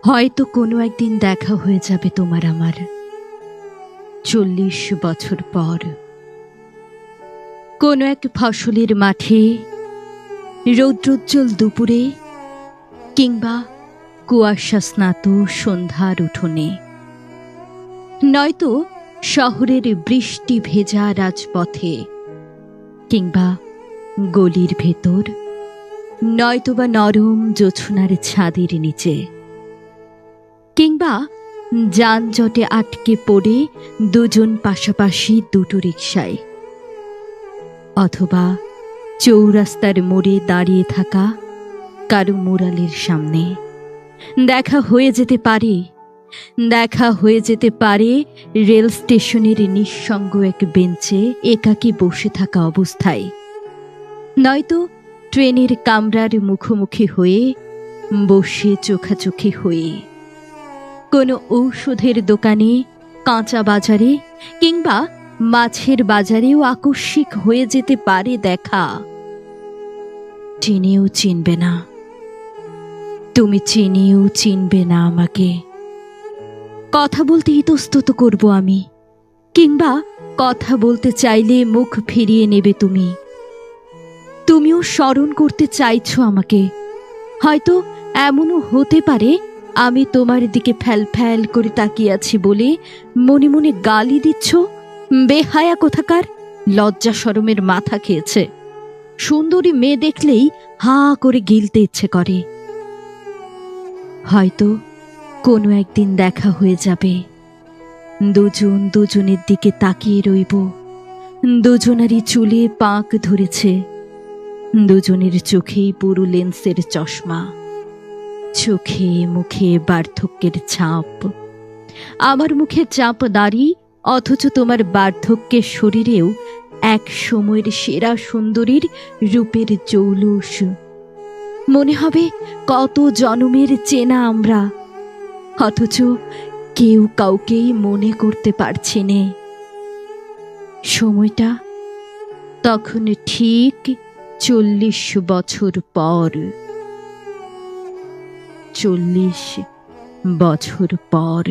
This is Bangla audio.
হয়তো কোনো একদিন দেখা হয়ে যাবে তোমার আমার ৪০ বছর পর, কোনো এক ফসলের মাঠে, রৌদ্রোজ্জ্বল দুপুরে, কিংবা কুয়াশা স্নাত সন্ধ্যার উঠোনে, নয়তো শহরের বৃষ্টি ভেজা রাজপথে, কিংবা গলির ভেতর, নয়তোবা নরম জোছনার ছাদের নিচে, কিংবা যানজটে আটকে পড়ে দুজন পাশাপাশি দুটো রিকশায়, অথবা চৌরাস্তার মোড়ে দাঁড়িয়ে থাকা কারো মুরালের সামনে। দেখা হয়ে যেতে পারে, দেখা হয়ে যেতে পারে রেল স্টেশনের নিঃসঙ্গ এক বেঞ্চে একাকী বসে থাকা অবস্থায়, নয়তো ট্রেনের কামরার মুখোমুখি হয়ে বসে চোখাচোখি হয়ে, কোনো ঔষধের দোকানে, কাঁচা বাজারে, কিংবা মাছের বাজারেও আকস্মিক হয়ে যেতে পারে দেখা। চিনেও চিনবে না, তুমি চিনেও চিনবে না আমাকে। কথা বলতে ইতস্তত করব আমি, কিংবা কথা বলতে চাইলে মুখ ফিরিয়ে নেবে তুমি। তুমিও স্মরণ করতে চাইছো আমাকে। হয়তো এমনও হতে পারে আমি তোমার দিকে ফ্যাল ফ্যাল করে তাকিয়ে আছি বলে মনে মনে গালি দিচ্ছ। বেহায়া কোথাকার, লজ্জা শরমের মাথা খেয়েছে। সুন্দরী মেয়ে দেখলেই হা করে গিলতে ইচ্ছে করে। হয়তো কোনো একদিন দেখা হয়ে যাবে, দুজন দুজনের দিকে তাকিয়ে রইব। দুজনারই চুলে পাক ধরেছে, দুজনের চোখেই পুরো লেন্সের চশমা, চোখে মুখে বার্ধক্যের ছাপ। আমার মুখে চাপ দাড়ি, অথচ তোমার বার্ধক্যের শরীরেও এক সময়ের সেরা সুন্দরীর রূপের জৌলুস। মনে হবে কত জনমের চেনা আমরা, অথচ কেউ কাউকেই মনে করতে পারছি নে। সময়টা তখন ঠিক ৪০ বছর পর। ৪০ বছর পর।